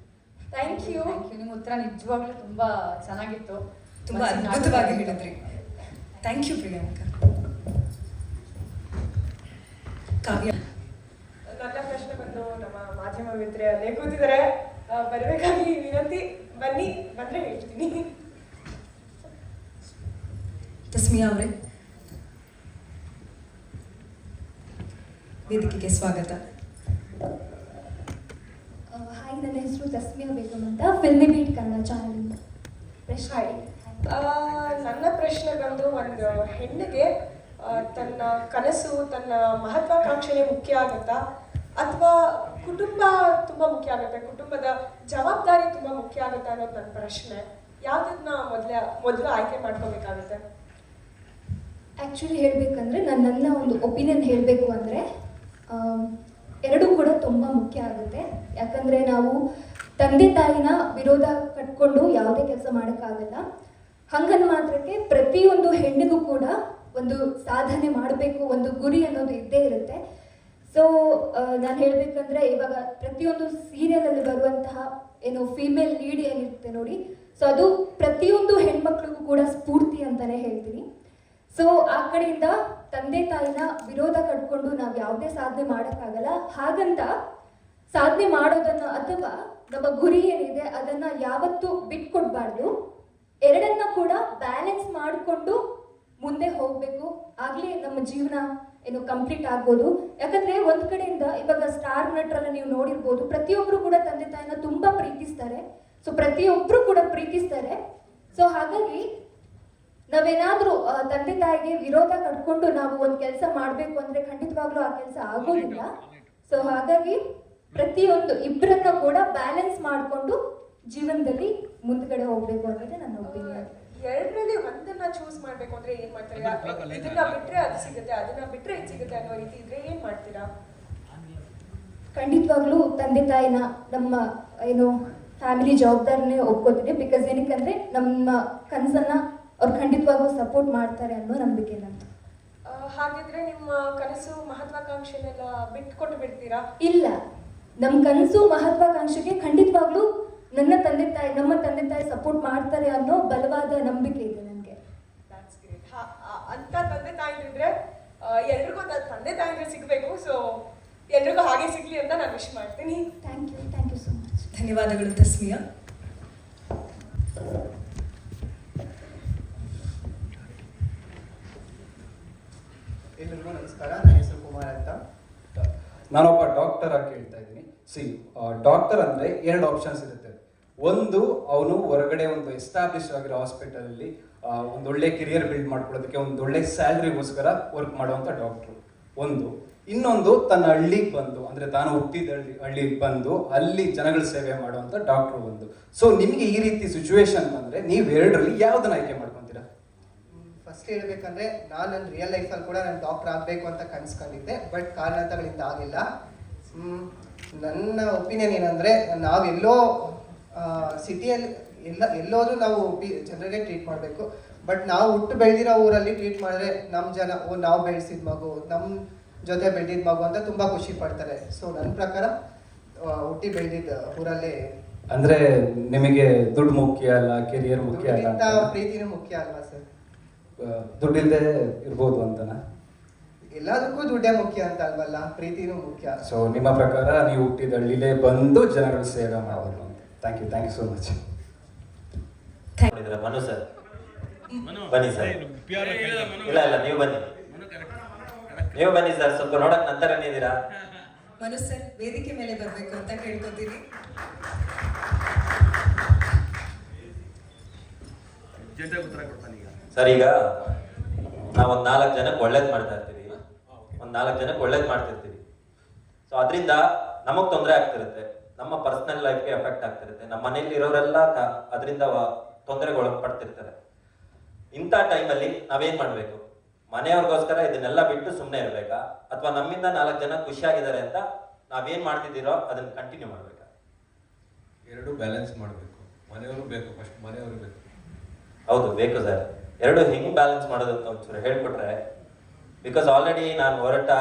Thank you. ನಿಮ್ಮ ಉತ್ತರ ನಿಜವಾಗ್ಲೂ ತುಂಬಾ ಚೆನ್ನಾಗಿತ್ತು, ತುಂಬಾ ಅದ್ಭುತವಾಗಿ ಹೇಳಿದ್ರಿ. Thank you Priyanka. ಕಾವ್ಯ, ನನ್ನ ಪ್ರಶ್ನೆ ಬಂದು ನಮ್ಮ ಮಾಧ್ಯಮ ಮಿತ್ರೆ ಅಲ್ಲೇ ಕೂತಿದ್ದಾರೆ, ಬರಬೇಕಾಗಿ ವಿನಂತಿ. ಬನ್ನಿ, ಬಂದ್ರೆ ಹೇಳ್ತೀನಿ. ತಸ್ಮಿಯಾ ಅವರೇ, ವೇದಿಕೆಗೆ ಸ್ವಾಗತ. ಹಾಯ್, ನನ್ನ ಹೆಸರು ತಸ್ಮಿಯಾ ಬೇಗಂ ಅಂತ, ಫಿಲ್ಮಿ ಬೀಟ್ ಕನ್ನಡ ಚಾನಲಿಂದ. ಪ್ರಶ್ನೆ ನನ್ನ ಪ್ರಶ್ನೆ ಬಂದು, ಒಂದು ಹೆಣ್ಣಿಗೆ ತನ್ನ ಕನಸು, ತನ್ನ ಮಹತ್ವಾಕಾಂಕ್ಷೆ ಮುಖ್ಯ ಆಗುತ್ತಾ ಅಥವಾ ಕುಟುಂಬ ತುಂಬಾ ಮುಖ್ಯ ಆಗುತ್ತೆ, ಕುಟುಂಬದ ಜವಾಬ್ದಾರಿ ತುಂಬಾ ಮುಖ್ಯ ಆಗುತ್ತಾ ಅನ್ನೋದು ನನ್ನ ಪ್ರಶ್ನೆ. ಯಾವುದನ್ನ ಮೊದಲು ಆಯ್ಕೆ ಮಾಡ್ಕೋಬೇಕಾಗುತ್ತೆ? ಆ್ಯಕ್ಚುಲಿ ಹೇಳಬೇಕಂದ್ರೆ ನನ್ನ ಒಂದು ಒಪಿನಿಯನ್ ಹೇಳಬೇಕು ಅಂದರೆ ಎರಡೂ ಕೂಡ ತುಂಬ ಮುಖ್ಯ ಆಗುತ್ತೆ. ಯಾಕಂದರೆ ನಾವು ತಂದೆ ತಾಯಿನ ವಿರೋಧ ಕಟ್ಕೊಂಡು ಯಾವುದೇ ಕೆಲಸ ಮಾಡೋಕ್ಕಾಗಲ್ಲ. ಹಂಗನ್ ಮಾತ್ರಕ್ಕೆ ಪ್ರತಿಯೊಂದು ಹೆಣ್ಣಿಗೂ ಕೂಡ ಒಂದು ಸಾಧನೆ ಮಾಡಬೇಕು, ಒಂದು ಗುರಿ ಅನ್ನೋದು ಇದ್ದೇ ಇರುತ್ತೆ. ಸೊ ನಾನು ಹೇಳಬೇಕಂದ್ರೆ ಇವಾಗ ಪ್ರತಿಯೊಂದು ಸೀರಿಯಲಲ್ಲಿ ಬರುವಂತಹ ಏನು ಫೀಮೇಲ್ ಲೀಡ್ ಏನಿರುತ್ತೆ ನೋಡಿ, ಸೊ ಅದು ಪ್ರತಿಯೊಂದು ಹೆಣ್ಮಕ್ಳಿಗೂ ಕೂಡ ಸ್ಫೂರ್ತಿ ಅಂತಲೇ ಹೇಳ್ತೀನಿ. ಸೊ ಆ ಕಡೆಯಿಂದ ತಂದೆ ತಾಯಿನ ವಿರೋಧ ಕಟ್ಕೊಂಡು ನಾವು ಯಾವುದೇ ಸಾಧನೆ ಮಾಡೋಕ್ಕಾಗಲ್ಲ. ಹಾಗಂತ ಸಾಧನೆ ಮಾಡೋದನ್ನು ಅಥವಾ ನಮ್ಮ ಗುರಿ ಏನಿದೆ ಅದನ್ನು ಯಾವತ್ತೂ ಬಿಟ್ಕೊಡ್ಬಾರ್ದು. ಎರಡನ್ನ ಕೂಡ ಬ್ಯಾಲೆನ್ಸ್ ಮಾಡಿಕೊಂಡು ಮುಂದೆ ಹೋಗಬೇಕು. ಆಗಲೇ ನಮ್ಮ ಜೀವನ ಏನು ಕಂಪ್ಲೀಟ್ ಆಗ್ಬೋದು. ಯಾಕಂದರೆ ಒಂದು ಕಡೆಯಿಂದ ಇವಾಗ ಸ್ಟಾರ್ ನಟರೆಲ್ಲ ನೀವು ನೋಡಿರ್ಬೋದು, ಪ್ರತಿಯೊಬ್ಬರು ಕೂಡ ತಂದೆ ತಾಯಿನ ತುಂಬ ಪ್ರೀತಿಸ್ತಾರೆ. ಸೊ ಪ್ರತಿಯೊಬ್ಬರು ಕೂಡ ಪ್ರೀತಿಸ್ತಾರೆ. ಸೊ ಹಾಗಾಗಿ ನಾವೇನಾದರೂ ತಂದೆ ತಾಯಿಗೆ ವಿರೋಧ ಕಟ್ಕೊಂಡು ನಾವು ಒಂದು ಕೆಲಸ ಮಾಡಬೇಕು ಅಂದರೆ ಖಂಡಿತವಾಗ್ಲೂ ಆ ಕೆಲಸ ಆಗೋದಿಲ್ಲ. ಸೊ ಹಾಗಾಗಿ ಪ್ರತಿಯೊಂದು ಇಬ್ಬರನ್ನ ಕೂಡ ಬ್ಯಾಲೆನ್ಸ್ ಮಾಡಿಕೊಂಡು ಜೀವನದಲ್ಲಿ ಮುಂದ್ಗಡೆ ಹೋಗ್ಬೇಕು ಅನ್ನೋದೇ ನನ್ನ ಒಪಿನಿಯನ್. ಎರಡರಲ್ಲಿ ಒಂದನ್ನ ಚೂಸ್ ಮಾಡ್ಬೇಕು ಅಂದ್ರೆ ಏನ್ ಮಾಡ್ತಾರೆ? ಇದನ್ನ ಬಿಟ್ರೆ ಅದು ಸಿಗುತ್ತೆ, ಅದನ್ನ ಬಿಟ್ರೆ ಇದು ಸಿಗುತ್ತೆ ಅನ್ನೋ ರೀತಿ ಇದ್ರೆ ಏನ್ ಮಾಡ್ತೀರಾ? ಖಂಡಿತವಾಗ್ಲೂ ತಂದೆ ತಾಯಿನ ನಮ್ಮ ಏನು ಫ್ಯಾಮಿಲಿ ಜವಾಬ್ದಾರಿನೇ ಒಪ್ಕೋತೀನಿ. ಬಿಕಾಸ್ ಏನಕ್ಕಂದ್ರೆ ನಮ್ಮ ಕನಸನ್ನ ಅವ್ರು ಖಂಡಿತವಾಗ್ಲೂ ಸಪೋರ್ಟ್ ಮಾಡ್ತಾರೆ ಅನ್ನೋ ನಂಬಿಕೆ ನಂದು. ಹಾಗಿದ್ರೆ ನಿಮ್ಮ ಕನಸು ಮಹತ್ವಾಕಾಂಕ್ಷೆನೆಲ್ಲ ಬಿಟ್ಕೊಟ್ಟು ಬಿಡ್ತೀರಾ? ಇಲ್ಲ, ನಮ್ಮ ಕನಸು ಮಹತ್ವಾಕಾಂಕ್ಷೆಗೆ ಖಂಡಿತವಾಗ್ಲೂ ನಮ್ಮ ತಂದೆ ತಾಯಿ ಸಪೋರ್ಟ್ ಮಾಡ್ತಾರೆ ಅನ್ನೋ ಬಲವಾದ ನಂಬಿಕೆ ಇದೆ ನನಗೆ. ಅಂತ ತಂದೆ ತಾಯಿ ಇದ್ರೆ ಎಲ್ರಿಗೂ ತಂದೆ ತಾಯಿ ಸಿಗಬೇಕು. ಸೊ ಎಲ್ರಿಗೂ ಹಾಗೆ ಸಿಗ್ಲಿ ಅಂತ ನಾನು ವಿಶ್ ಮಾಡ್ತೀನಿ. Thank you so much. ಧನ್ಯವಾದಗಳು ತಸ್ಮಿಯಾ. ಎಲ್ಲರಿಗೂ ನಮಸ್ಕಾರ. ನನ್ನ ಹೆಸರು ಕುಮಾರ್ ಅಂತ. ನಾನೊಬ್ಬ ಡಾಕ್ಟರ್ ಆಗಿ ಕೇಳ್ತಾ ಇದ್ದೀನಿ. ಡಾಕ್ಟರ್ ಅಂದರೆ 2 ಆಪ್ಷನ್ಸ್ ಇರುತ್ತೆ. ಒಂದು, ಅವನು ಹೊರಗಡೆ ಒಂದು ಎಸ್ಟಾಬ್ಲಿಷ್ ಆಗಿರೋ ಹಾಸ್ಪಿಟಲಲ್ಲಿ ಒಂದೊಳ್ಳೆ ಕೆರಿಯರ್ ಬಿಲ್ಡ್ ಮಾಡ್ಕೊಳ್ಳೋದಕ್ಕೆ ಒಂದೊಳ್ಳೆ ಸ್ಯಾಲ್ರಿಗೋಸ್ಕರ ವರ್ಕ್ ಮಾಡುವಂಥ ಡಾಕ್ಟ್ರು ಒಂದು. ಇನ್ನೊಂದು, ತನ್ನ ಹಳ್ಳಿಗೆ ಬಂದು, ಅಂದರೆ ತಾನು ಹುಟ್ಟಿದ ಹಳ್ಳಿಗೆ ಬಂದು ಅಲ್ಲಿ ಜನಗಳ ಸೇವೆ ಮಾಡುವಂಥ ಡಾಕ್ಟ್ರು ಒಂದು. ಸೊ ನಿಮಗೆ ಈ ರೀತಿ ಸಿಚುವೇಶನ್ ಬಂದರೆ ನೀವು ಎರಡರಲ್ಲಿ ಯಾವುದನ್ನ ಆಯ್ಕೆ ಮಾಡ್ಕೊತೀರಾ? ಫಸ್ಟ್ ಹೇಳ್ಬೇಕಂದ್ರೆ ನಾನು ನನ್ನ ರಿಯಲ್ ಲೈಫಲ್ಲಿ ಕೂಡ ನಾನು ಡಾಕ್ಟರ್ ಆಗಬೇಕು ಅಂತ ಕನ್ಸ್ಕೊಂಡಿದ್ದೆ. ಬಟ್ ಕಾರಣಾಂತರಗಳಿಂದ ಆಗಿಲ್ಲ. ನನ್ನ ಒಪಿನಿಯನ್ ಏನಂದರೆ, ನಾವೆಲ್ಲೋ ಸಿಟಿಯಲ್ಲಿ ಎಲ್ಲೋದ್ರೂ ನಾವು ಜನರಿಗೆ ಟ್ರೀಟ್ ಮಾಡಬೇಕು. ಬಟ್ ನಾವು ಹುಟ್ಟು ಬೆಳೆದಿರೋ ಊರಲ್ಲಿ ಟ್ರೀಟ್ ಮಾಡಿದ್ರೆ ನಮ್ಮ ಜನ ನಾವು ಬೆಳೆಸಿದ ಮಗು, ನಮ್ಮ ಜೊತೆ ಬೆಳೆದಿದ್ದ ಮಗು ಅಂತ ತುಂಬ ಖುಷಿ ಪಡ್ತಾರೆ. ಸೊ ನನ್ನ ಪ್ರಕಾರ ಹುಟ್ಟಿ ಬೆಳೆದಿದ್ದ ಊರಲ್ಲೇ. ಅಂದ್ರೆ ನಿಮಗೆ ದುಡ್ಡು ಮುಖ್ಯ ಅಲ್ಲ, ಕೆರಿಯರ್ ಮುಖ್ಯ ಅಲ್ಲ, ದುಡ್ಡಿಗಿಂತ ಪ್ರೀತಿನೂ ಮುಖ್ಯ ಅಲ್ವಾ ಸರ್? ದುಡ್ಡಿಲ್ಲದೆ ಇರ್ಬೋದು ಅಂತನಾ? ಎಲ್ಲದಕ್ಕೂ ದುಡ್ಡೇ ಮುಖ್ಯ ಅಂತ ಅಲ್ವಲ್ಲ, ಪ್ರೀತಿನೂ ಮುಖ್ಯ. ಸೊ ನಿಮ್ಮ ಪ್ರಕಾರ ನೀವು ಹುಟ್ಟಿದ ಹಳ್ಳಿಲೇ ಬಂದು ಜನಗಳ ಸೇವೆ ಮಾಡೋದು ಅಂತ. Thank you so much. Manu sir ಬನ್ನಿ ಸರ್. ಇಲ್ಲ ನೀವು ಬನ್ನಿ, ನೀವು ಬನ್ನಿ ಸರ್. ಸ್ವಲ್ಪ ನೋಡಕ್ ನಂತರನೇ ಇದ್ದೀರಾ. ಮನು ಸರ್ ವೇದಿಕೆ ಮೇಲೆ ಬರಬೇಕು ಅಂತ ಕೇಳ್ಕೊತೀನಿ. ಸರ್ ಈಗ ನಾವೊಂದು 4 ಜನಕ್ಕೆ ಒಳ್ಳೇದ್ ಮಾಡ್ತಾ ಇರ್ತೀವಿ, ಒಂದು 4 ಜನಕ್ಕೆ ಒಳ್ಳೇದ್ ಮಾಡ್ತಿರ್ತೀವಿ. ಸೊ ಅದರಿಂದ ನಮಗ್ ತೊಂದರೆ ಆಗ್ತಿರುತ್ತೆ, ನಮ್ಮ ಪರ್ಸನಲ್ ಲೈಫ್ಗೆ ಎಫೆಕ್ಟ್ ಆಗ್ತಿರುತ್ತೆ, ನಮ್ಮ ಮನೇಲಿ ಇರೋರೆಲ್ಲ ಅದರಿಂದ ತೊಂದರೆಗೆ ಒಳಪಡ್ತಿರ್ತಾರೆ. ಇಂಥ ಟೈಮಲ್ಲಿ ನಾವೇನ್ ಮಾಡ್ಬೇಕು? ಮನೆಯವ್ರಿಗೋಸ್ಕರ ಇದನ್ನೆಲ್ಲ ಬಿಟ್ಟು ಸುಮ್ಮನೆ ಇರ್ಬೇಕಾ, ಅಥವಾ ನಮ್ಮಿಂದ 4 ಜನ ಖುಷಿಯಾಗಿದ್ದಾರೆ ಅಂತ ನಾವೇನ್ ಮಾಡ್ತಿದ್ದೀರೋ ಅದನ್ನ ಕಂಟಿನ್ಯೂ ಮಾಡ್ಬೇಕಾ? ಎರಡು ಬ್ಯಾಲೆನ್ಸ್ ಮಾಡಬೇಕು. ಮನೆಯವರು ಬೇಕು, ಫಸ್ಟ್ ಮನೆಯವರು ಬೇಕು. ಹೌದು ಬೇಕು ಸರ್. ಎರಡು ಹೆಂಗ್ ಬ್ಯಾಲೆನ್ಸ್ ಮಾಡೋದು ಅಂತ ಒಂಚೂರು ಹೇಳ್ಕೊಟ್ರೆ. ಬಿಕಾಸ್ ಆಲ್ರೆಡಿ ನಾನು ಹೊರಟ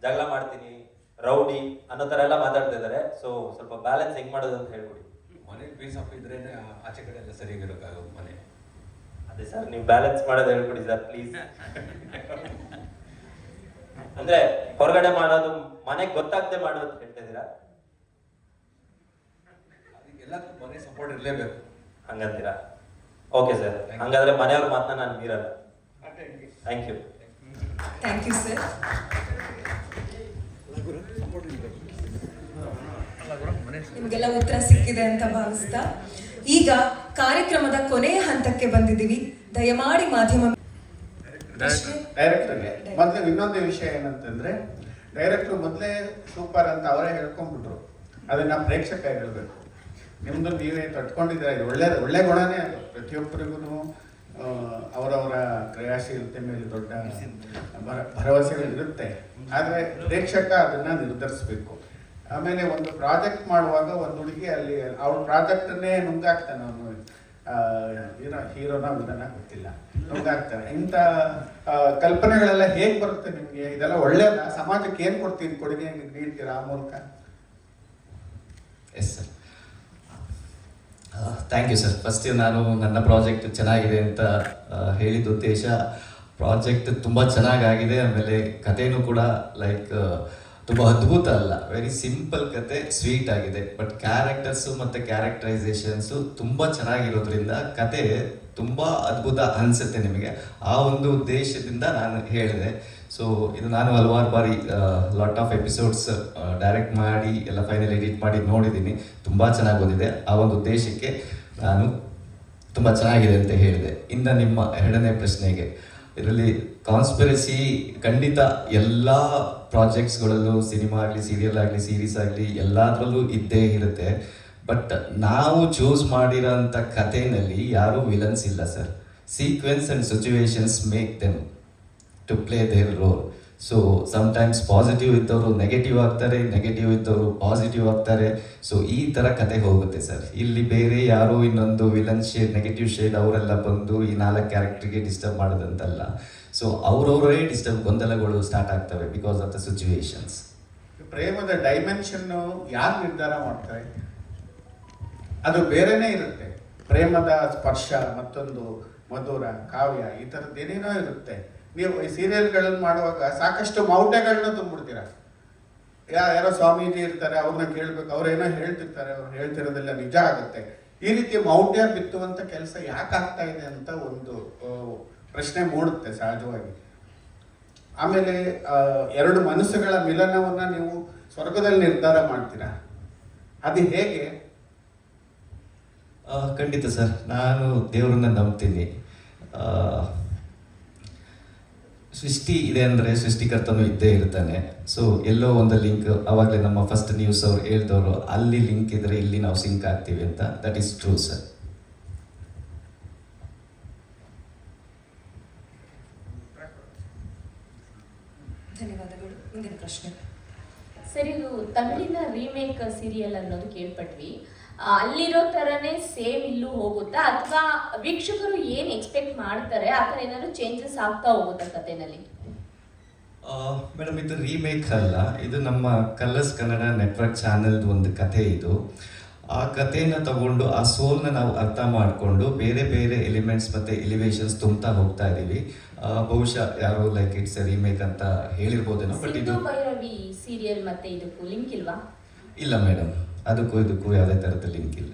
ಜಗಳ ಮಾಡ್ತೀನಿ, ರೌಡಿ ಅನ್ನೋ ತರ ಎಲ್ಲ ಮಾತಾಡ್ತಾ ಇದ್ದಾರೆ. ಸೊ ಸ್ವಲ್ಪ ಬ್ಯಾಲೆನ್ಸ್ ಹೆಂಗ್ ಮಾಡೋದು ಅಂತ ಹೇಳ್ಕೊಡಿ. ಮನೆಗೆ ಪೀಸ್ ಆಫ್ ಇದ್ರೇನೆ ಆಚೆ ಕಡೆ ಎಲ್ಲ ಸರಿಯಾಗಿರೋಕ್ಕಾಗೋದು ಮನೆ. ಅದೇ ಸರ್, ನೀವು ಬ್ಯಾಲೆನ್ಸ್ ಮಾಡೋದು ಹೇಳ್ಕೊಡಿ ಸರ್ ಪ್ಲೀಸ್. ಅಂದ್ರೆ ಹೊರಗಡೆ ಮಾಡೋದು ಮನೆಗೆ ಗೊತ್ತಾಗದೆ ಮಾಡೋದು ಅಂತ ಹೇಳ್ತಾ ಇದ್ದೀರಾ? ಎಲ್ಲದಕ್ಕೂ ಮನೆ ಸಪೋರ್ಟ್ ಇರಲೇಬೇಕು ಹಂಗಂತೀರಾ? ಓಕೆ ಸರ್, ಹಂಗಾದ್ರೆ ಮನೆಯವ್ರ ಮಾತನ್ನ ನಾನು ಮೀರಲ್ಲ. Thank you. Thank you sir. ನಿಮಗೆಲ್ಲ ಉತ್ತರ ಸಿಕ್ಕಿದೆ ಅಂತ ಭಾವಿಸ್ತಾ ಈಗ ಕಾರ್ಯಕ್ರಮದ ಕೊನೆಯ ಹಂತಕ್ಕೆ ಬಂದಿದ್ದೀವಿ. ದಯಮಾಡಿ ಮಾಧ್ಯಮ ಡೈರೆಕ್ಟರ್ಗೆ ಮೊದಲು ಇನ್ನೊಂದು ವಿಷಯ ಏನಂತಂದ್ರೆ, ಡೈರೆಕ್ಟರ್ ಮೊದಲೇ ಸೂಪರ್ ಅಂತ ಅವರೇ ಹೇಳ್ಕೊಂಡ್ಬಿಟ್ರು. ಅದನ್ನ ಪ್ರೇಕ್ಷಕ ಹೇಳ್ಬೇಕು. ನಿಮ್ದು ನೀವೇ ತಟ್ಕೊಂಡಿದ್ದೀರ, ಇದು ಒಳ್ಳೆ ಗುಣನೇ. ಅದು ಪ್ರತಿಯೊಬ್ಬರಿಗೂ ಅವರವರ ಕ್ರಿಯಾಶೀಲತೆ ಮೇಲೆ ದೊಡ್ಡ ಭರವಸೆಗಳು ಇರುತ್ತೆ. ಆದರೆ ಪ್ರೇಕ್ಷಕ ಅದನ್ನ ನಿರ್ಧರಿಸ್ಬೇಕು. ಆಮೇಲೆ ಒಂದು ಪ್ರಾಜೆಕ್ಟ್ ಮಾಡುವಾಗ ಒಂದು ಹುಡುಗಿ ಅಲ್ಲಿ ಅವ್ರ ಪ್ರಾಜೆಕ್ಟನ್ನೇ ನುಂಗಾಕ್ತಾನೆ ಅವನು, ಹೀರೋನ ವಿಲನ ಗೊತ್ತಿಲ್ಲ, ನುಂಗಾಕ್ತಾನೆ. ಇಂಥ ಕಲ್ಪನೆಗಳೆಲ್ಲ ಹೇಗೆ ಬರುತ್ತೆ ನಿಮಗೆ? ಇದೆಲ್ಲ ಒಳ್ಳೇದ? ಸಮಾಜಕ್ಕೆ ಏನು ಕೊಡ್ತೀರಿ, ಕೊಡುಗೆ ನೀಡ್ತೀರಾ ಆ ಮೂಲಕ? Yes sir, thank you sir. First ನಾನು ನನ್ನ ಪ್ರಾಜೆಕ್ಟ್ ಚೆನ್ನಾಗಿದೆ ಅಂತ ಹೇಳಿದ ಉದ್ದೇಶ, ಪ್ರಾಜೆಕ್ಟ್ ತುಂಬ ಚೆನ್ನಾಗಾಗಿದೆ. ಆಮೇಲೆ ಕಥೆನೂ ಕೂಡ ಲೈಕ್ ತುಂಬ ಅದ್ಭುತ ಅಲ್ಲ, ವೆರಿ ಸಿಂಪಲ್ ಕತೆ, ಸ್ವೀಟ್ ಆಗಿದೆ. ಬಟ್ ಕ್ಯಾರೆಕ್ಟರ್ಸು ಮತ್ತು ಕ್ಯಾರೆಕ್ಟರೈಸೇಷನ್ಸು ತುಂಬ ಚೆನ್ನಾಗಿರೋದ್ರಿಂದ ಕತೆ ತುಂಬ ಅದ್ಭುತ ಅನಿಸುತ್ತೆ ನಿಮಗೆ. ಆ ಒಂದು ಉದ್ದೇಶದಿಂದ ನಾನು ಹೇಳಿದೆ. ಸೊ ಇದು ನಾನು ಹಲವಾರು ಬಾರಿ ಲಾಟ್ ಆಫ್ ಎಪಿಸೋಡ್ಸ್ ಡೈರೆಕ್ಟ್ ಮಾಡಿ ಎಲ್ಲ ಫೈನಲ್ ಎಡಿಟ್ ಮಾಡಿ ನೋಡಿದ್ದೀನಿ. ತುಂಬ ಚೆನ್ನಾಗಿ ಬಂದಿದೆ. ಆ ಒಂದು ಉದ್ದೇಶಕ್ಕೆ ನಾನು ತುಂಬ ಚೆನ್ನಾಗಿದೆ ಅಂತ ಹೇಳಿದೆ. ಇನ್ನು ನಿಮ್ಮ ಎರಡನೇ ಪ್ರಶ್ನೆಗೆ, ಇದರಲ್ಲಿ ಕಾನ್ಸ್ಪಿರಸಿ ಖಂಡಿತ ಎಲ್ಲ ಪ್ರಾಜೆಕ್ಟ್ಸ್ಗಳಲ್ಲೂ, ಸಿನಿಮಾ ಆಗಲಿ, ಸೀರಿಯಲ್ ಆಗಲಿ, ಸೀರೀಸ್ ಆಗಲಿ, ಎಲ್ಲದರಲ್ಲೂ ಇದ್ದೇ ಇರುತ್ತೆ. ಬಟ್ ನಾವು ಚೂಸ್ ಮಾಡಿರೋಂಥ ಕಥೆಯಲ್ಲಿ ಯಾರೂ ವಿಲನ್ಸ್ ಇಲ್ಲ ಸರ್. Sequence and situations make them to play their role. So sometimes positive ಇದ್ದವರು ನೆಗೆಟಿವ್ ಆಗ್ತಾರೆ, ನೆಗೆಟಿವ್ ಇದ್ದವರು ಪಾಸಿಟಿವ್ ಆಗ್ತಾರೆ. ಸೊ ಈ ಥರ ಕತೆ ಹೋಗುತ್ತೆ ಸರ್. ಇಲ್ಲಿ ಬೇರೆ ಯಾರೋ ಇನ್ನೊಂದು ವಿಲನ್ ಶೇಡ್, ನೆಗೆಟಿವ್ ಶೇಡ್ ಅವರೆಲ್ಲ ಬಂದು ಈ 4 ಕ್ಯಾರೆಕ್ಟರ್ಗೆ ಡಿಸ್ಟರ್ಬ್ ಮಾಡೋದಂತಲ್ಲ. ಸೊ ಅವರವರೇ ಗೊಂದಲಗಳು ಸ್ಟಾರ್ಟ್ ಆಗ್ತವೆ ಬಿಕಾಸ್ ಆಫ್ ದ ಸಿಚುವೇಶನ್ಸ್. ಪ್ರೇಮದ ಡೈಮೆನ್ಷನ್ನು ಯಾರು ನಿರ್ಧಾರ ಮಾಡ್ತಾರೆ? ಅದು ಬೇರೆನೇ ಇರುತ್ತೆ. ಪ್ರೇಮದ ಸ್ಪರ್ಶ, ಮತ್ತೊಂದು ಮಧುರ, ಕಾವ್ಯ, ಈ ಥರದ್ದು ಏನೇನೋ ಇರುತ್ತೆ. ನೀವು ಈ ಸೀರಿಯಲ್ಗಳನ್ನು ಮಾಡುವಾಗ ಸಾಕಷ್ಟು ಮೌಢ್ಯಗಳನ್ನ ತುಂಬಿಡ್ತೀರ. ಯಾರೋ ಸ್ವಾಮೀಜಿ ಇರ್ತಾರೆ, ಅವ್ರನ್ನ ಕೇಳಬೇಕು, ಅವ್ರೇನೋ ಹೇಳ್ತಿರ್ತಾರೆ, ಅವ್ರು ಹೇಳ್ತಿರೋದೆಲ್ಲ ನಿಜ ಆಗುತ್ತೆ. ಈ ರೀತಿ ಮೌಢ್ಯ ಬಿತ್ತುವಂಥ ಕೆಲಸ ಯಾಕೆ ಆಗ್ತಾ ಇದೆ ಅಂತ ಒಂದು ಪ್ರಶ್ನೆ ಮೂಡುತ್ತೆ ಸಹಜವಾಗಿ. ಆಮೇಲೆ 2 ಮನಸ್ಸುಗಳ ಮಿಲನವನ್ನು ನೀವು ಸ್ವರ್ಗದಲ್ಲಿ ನಿರ್ಧಾರ ಮಾಡ್ತೀರಾ, ಅದು ಹೇಗೆ? ಖಂಡಿತ ಸರ್, ನಾನು ದೇವರನ್ನ ನಂಬ್ತೀನಿ. ಸೃಷ್ಟಿ ಇದೆ ಅಂದರೆ ಸೃಷ್ಟಿಕರ್ತನೂ ಇದ್ದೇ ಇರ್ತಾನೆ. ಸೊ ಎಲ್ಲೋ ಒಂದು ಲಿಂಕ್, ಆವಾಗಲೇ ನಮ್ಮ ಫಸ್ಟ್ ನ್ಯೂಸ್ ಅವ್ರು ಹೇಳ್ದವರು, ಅಲ್ಲಿ ಲಿಂಕ್ ಇದ್ರೆ ಇಲ್ಲಿ ನಾವು ಸಿಂಕ್ ಆಗ್ತೀವಿ ಅಂತ. That is true sir. ಧನ್ಯವಾದಗಳು. ಮುಂದಿನ ಪ್ರಶ್ನೆ ಸರ್, ಇದು ತಮಿಳಿನ ರೀಮೇಕ್ ಸೀರಿಯಲ್ ಅನ್ನೋದು ಕೇಳ್ಪಟ್ವಿ. ಅಲ್ಲಿರೋ ಥರನೇ ಸೇಮ್ ಇಲ್ಲೂ ಹೋಗುತ್ತಾ, ಅಥವಾ ವೀಕ್ಷಕರು ಏನು ಎಕ್ಸ್ಪೆಕ್ಟ್ ಮಾಡ್ತಾರೆ ಆ ಥರ ಏನಾದ್ರು ಚೇಂಜಸ್ ಆಗ್ತಾ ಹೋಗುತ್ತಾ ಕಥೆನಲ್ಲಿ? ಮೇಡಮ್ ಇದು ರೀಮೇಕ್ ಅಲ್ಲ, ಇದು ನಮ್ಮ ಕಲರ್ಸ್ ಕನ್ನಡ ನೆಟ್ವರ್ಕ್ ಚಾನೆಲ್ದು ಒಂದು ಕಥೆ ಇದು. ಆ ಕಥೆನ ತಗೊಂಡು ಆ ಸೋಲ್ನ ನಾವು ಅರ್ಥ ಮಾಡಿಕೊಂಡು ಬೇರೆ ಬೇರೆ ಎಲಿಮೆಂಟ್ಸ್ ಮತ್ತು ಎಲಿವೇಶನ್ಸ್ ತುಂಬ್ತಾ ಹೋಗ್ತಾ ಇದ್ದೀವಿ. ಬಹುಶಃ ಯಾರೋ ಲೈಕ್ ಇಟ್ಸ್ ಎ ರೀಮೇಕ್ ಅಂತ ಹೇಳಿರ್ಬೋದೇನೋ, ಬಟ್ ಇದು ಸಿಂಧು ಭೈರವಿ ಸೀರಿಯಲ್ ಮತ್ತೆ ಇದಕ್ಕೂ ಲಿಂಕ್ ಇಲ್ವಾ? ಇಲ್ಲ ಮೇಡಮ್, ಅದಕ್ಕೂ ಇದಕ್ಕೂ ಯಾವುದೇ ಥರದ ಲಿಂಕ್ ಇಲ್ಲ.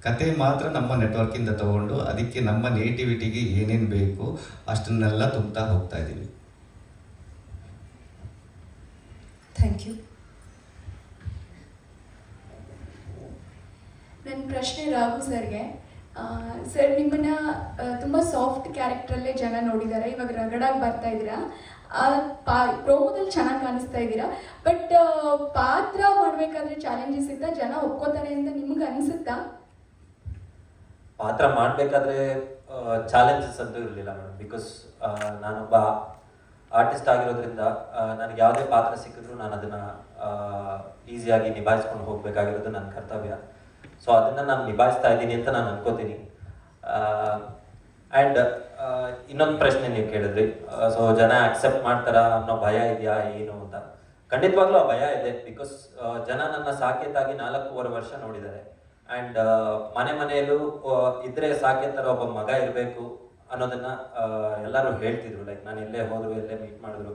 ಕತೆ ಮಾತ್ರ ನಮ್ಮ ನೆಟ್ವರ್ಕಿಂದ ತಗೊಂಡು ಅದಕ್ಕೆ ನಮ್ಮ ನೇಟಿವಿಟಿಗೆ ಏನೇನು ಬೇಕು ಅಷ್ಟನ್ನೆಲ್ಲ ತುಂಬ್ತಾ ಹೋಗ್ತಾ ಇದ್ದೀವಿ. Thank you. ನನ್ನ ಪ್ರಶ್ನೆ ರಾಘು ಸರ್ಗೆ. ಸರ್, ನಿಮ್ಮನ್ನ ತುಂಬ ಸಾಫ್ಟ್ ಕ್ಯಾರೆಕ್ಟ್ರಲ್ಲೇ ಜನ ನೋಡಿದ್ದಾರೆ, ಇವಾಗ ರಗಡಾಗಿ ಬರ್ತಾ ಇದ್ದೀರಾ, ಪ್ರೋಮೋದಲ್ಲಿ ಚೆನ್ನಾಗಿ ಕಾಣಿಸ್ತಾ ಇದ್ದೀರಾ. ಬಟ್ ಪಾತ್ರ ಮಾಡಬೇಕಾದ್ರೆ ಚಾಲೆಂಜಸ್ ಇದ್ದ ಜನ ಒಪ್ಕೋತಾರೆ ಅಂತ ನಿಮ್ಗೆ ಅನಿಸುತ್ತಾ? ಪಾತ್ರ ಮಾಡಬೇಕಾದ್ರೆ ಚಾಲೆಂಜಸ್ ಅಂತೂ ಇರಲಿಲ್ಲ ಮೇಡಮ್. ಬಿಕಾಸ್ ನಾನೊಬ್ಬ ಆರ್ಟಿಸ್ಟ್ ಆಗಿರೋದ್ರಿಂದ ನನಗೆ ಯಾವುದೇ ಪಾತ್ರ ಸಿಕ್ಕಿದ್ರು ನಾನು ಅದನ್ನು ಈಸಿಯಾಗಿ ನಿಭಾಯಿಸ್ಕೊಂಡು ಹೋಗಬೇಕಾಗಿರೋದು ನನ್ನ ಕರ್ತವ್ಯ. ಸೊ ಅದನ್ನು ನಾನು ನಿಭಾಯಿಸ್ತಾ ಇದ್ದೀನಿ ಅಂತ ನಾನು ಅನ್ಕೋತೀನಿ. ಆ್ಯಂಡ್ ಇನ್ನೊಂದು ಪ್ರಶ್ನೆ ನೀವು ಕೇಳಿದ್ರಿ, ಸೊ ಜನ ಆಕ್ಸೆಪ್ಟ್ ಮಾಡ್ತಾರಾ ಅನ್ನೋ ಭಯ ಇದೆಯಾ ಏನು ಅಂತ. ಖಂಡಿತವಾಗ್ಲೂ ಆ ಭಯ ಇದೆ. ಬಿಕಾಸ್ ಜನ ನನ್ನ ಸಾಕೇತಾಗಿ 4.5 ವರ್ಷ ನೋಡಿದ್ದಾರೆ. ಆ್ಯಂಡ್ ಮನೆಯಲ್ಲೂ ಇದ್ರೆ ಸಾಕೇತರ ಒಬ್ಬ ಮಗ ಇರಬೇಕು ಅನ್ನೋದನ್ನ ಎಲ್ಲರೂ ಹೇಳ್ತಿದ್ರು. ಲೈಕ್ ನಾನು ಎಲ್ಲೇ ಹೋದ್ರು, ಎಲ್ಲೇ ಮೀಟ್ ಮಾಡಿದ್ರು.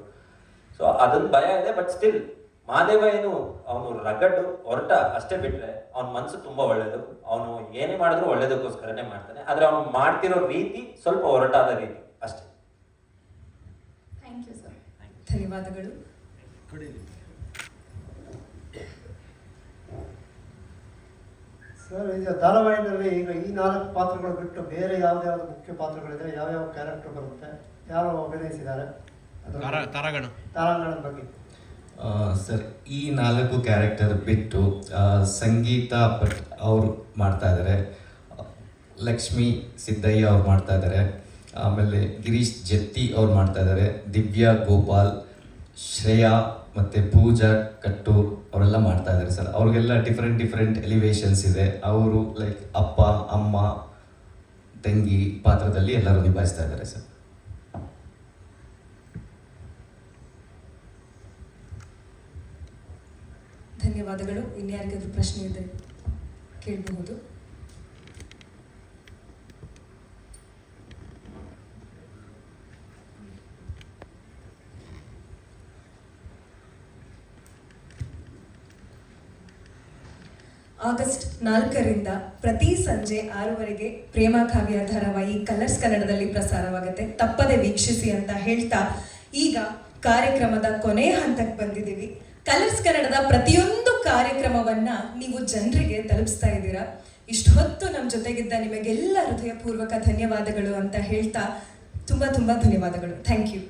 ಸೊ ಅದೊಂದು ಭಯ ಇದೆ. ಬಟ್ ಸ್ಟಿಲ್ ಮಹಾದೇವ ಏನು ಅವನು ರಗಡ್ಡು ಹೊರಟ ಅಷ್ಟೇ ಬಿಟ್ರೆ ಅವನ ಮನಸ್ಸು ತುಂಬಾ ಒಳ್ಳೇದು. ಅವನು ಏನೇ ಮಾಡಿದ್ರು ಒಳ್ಳೇದಕ್ಕೋಸ್ಕರನೇ ಮಾಡ್ತಾನೆ. ಆದ್ರೆ ಅವನು ಮಾಡ್ತಿರೋ ರೀತಿ ಸ್ವಲ್ಪ ಹೊರಟಾದ ರೀತಿ ಅಷ್ಟೇ. Thank you sir. ಧನ್ಯವಾದಗಳು. ಸರ್, ಈಗ ಧಾರಾವಾಹಿನಲ್ಲಿ ಈಗ ಈ 4 ಪಾತ್ರಗಳು ಬಿಟ್ಟು ಬೇರೆ ಯಾವ್ದಾವ್ದು ಮುಖ್ಯ ಪಾತ್ರಗಳಿದೆ? ಯಾವ್ಯಾವ ಕ್ಯಾರೆಕ್ಟರ್ ಬರುತ್ತೆ? ಯಾರು ಅಭಿನಯಿಸಿದ್ದಾರೆ? ತಾರಾಗಣದ ಬಗ್ಗೆ ಸರ್, ಈ 4 ಕ್ಯಾರೆಕ್ಟರ್ ಬಿಟ್ಟು ಸಂಗೀತ ಭಟ್ ಅವರು ಮಾಡ್ತಾ ಇದ್ದಾರೆ, ಲಕ್ಷ್ಮಿ ಸಿದ್ದಯ್ಯ ಅವ್ರು ಮಾಡ್ತಾ ಇದ್ದಾರೆ, ಆಮೇಲೆ ಗಿರೀಶ್ ಜತ್ತಿ ಅವ್ರು ಮಾಡ್ತಾ ಇದ್ದಾರೆ, ದಿವ್ಯಾ ಗೋಪಾಲ್, ಶ್ರೇಯಾ ಮತ್ತು ಪೂಜಾ ಕಟ್ಟೂರ್ ಅವರೆಲ್ಲ ಮಾಡ್ತಾ ಇದ್ದಾರೆ ಸರ್. ಅವ್ರಿಗೆಲ್ಲ ಡಿಫ್ರೆಂಟ್ ಎಲಿವೇಶನ್ಸ್ ಇದೆ. ಅವರು ಲೈಕ್ ಅಪ್ಪ, ಅಮ್ಮ, ತಂಗಿ ಪಾತ್ರದಲ್ಲಿ ಎಲ್ಲರೂ ನಿಭಾಯಿಸ್ತಾ ಇದ್ದಾರೆ ಸರ್. ಧನ್ಯವಾದಗಳು. ಇನ್ಯಾರಿಗಾದ್ರೂ ಪ್ರಶ್ನೆ ಇದ್ದರೆ ಕೇಳಬಹುದು. ಆಗಸ್ಟ್ 4ರಿಂದ ಪ್ರತಿ ಸಂಜೆ 6ವರೆಗೆ ಪ್ರೇಮ ಕಾವ್ಯ ಧಾರಾವಾಹಿ ಕಲರ್ಸ್ ಕನ್ನಡದಲ್ಲಿ ಪ್ರಸಾರವಾಗುತ್ತೆ. ತಪ್ಪದೆ ವೀಕ್ಷಿಸಿ ಅಂತ ಹೇಳ್ತಾ ಈಗ ಕಾರ್ಯಕ್ರಮದ ಕೊನೆಯ ಹಂತಕ್ಕೆ ಬಂದಿದ್ದೀವಿ. ಕಲರ್ಸ್ ಕನ್ನಡದ ಪ್ರತಿಯೊಂದು ಕಾರ್ಯಕ್ರಮವನ್ನ ನೀವು ಜನರಿಗೆ ತಲುಪಿಸ್ತಾ ಇದ್ದೀರಾ. ಇಷ್ಟು ಹೊತ್ತು ನಮ್ಮ ಜೊತೆಗಿದ್ದ ನಿಮಗೆಲ್ಲ ಹೃದಯಪೂರ್ವಕ ಧನ್ಯವಾದಗಳು ಅಂತ ಹೇಳ್ತಾ ತುಂಬಾ ಧನ್ಯವಾದಗಳು. Thank you.